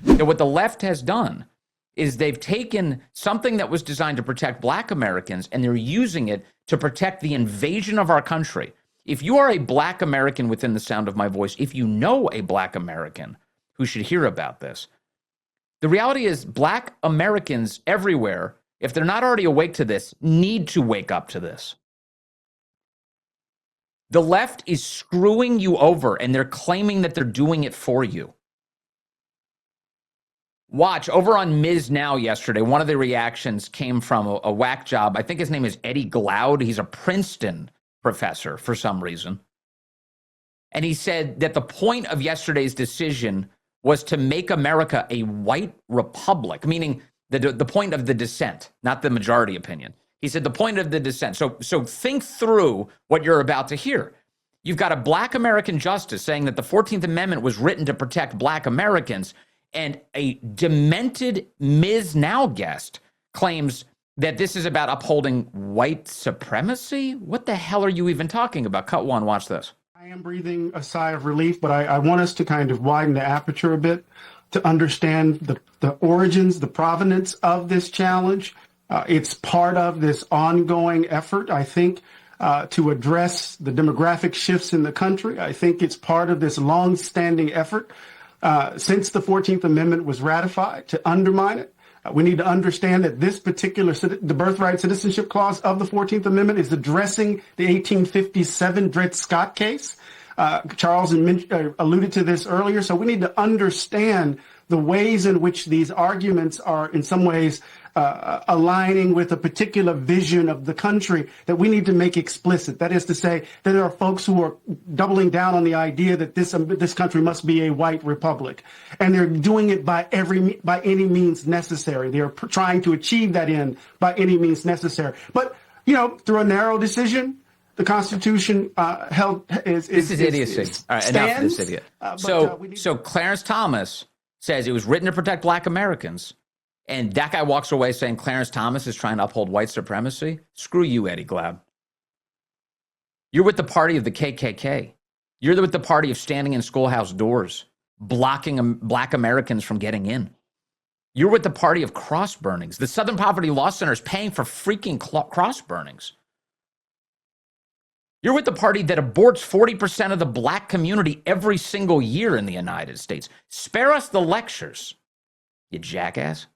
that what the left has done is they've taken something that was designed to protect Black Americans and they're using it to protect the invasion of our country. If you are a Black American within the sound of my voice, if you know a Black American who should hear about this, the reality is Black Americans everywhere, if they're not already awake to this, need to wake up to this. The left is screwing you over and they're claiming that they're doing it for you. Watch, over on Ms. Now yesterday, one of the reactions came from a whack job. I think his name is Eddie Glaude. He's a Princeton professor for some reason. And he said that the point of yesterday's decision was to make America a white republic, meaning the point of the dissent, not the majority opinion. He said the point of the dissent. So think through what you're about to hear. You've got a Black American justice saying that the 14th Amendment was written to protect Black Americans, and a demented Ms. Now guest claims that this is about upholding white supremacy? What the hell are you even talking about? Cut one, watch this. I am breathing a sigh of relief, but I want us to kind of widen the aperture a bit to understand the origins, the provenance of this challenge. It's part of this ongoing effort, I think, to address the demographic shifts in the country. I think it's part of this long-standing effort since the 14th Amendment was ratified to undermine it. We need to understand that this particular, the Birthright Citizenship Clause of the 14th Amendment is addressing the 1857 Dred Scott case. Charles alluded to this earlier. So we need to understand the ways in which these arguments are in some ways aligning with a particular vision of the country that we need to make explicit. That is to say that there are folks who are doubling down on the idea that this country must be a white republic, and they're doing it by any means necessary. They're trying to achieve that end by any means necessary. But through a narrow decision, the Constitution this is idiocy. All right, enough of this idiot. So Clarence Thomas says it was written to protect Black Americans. And that guy walks away saying Clarence Thomas is trying to uphold white supremacy. Screw you, Eddie Glaude. You're with the party of the KKK. You're with the party of standing in schoolhouse doors, blocking Black Americans from getting in. You're with the party of cross burnings. The Southern Poverty Law Center is paying for freaking cross burnings. You're with the party that aborts 40% of the Black community every single year in the United States. Spare us the lectures, you jackass.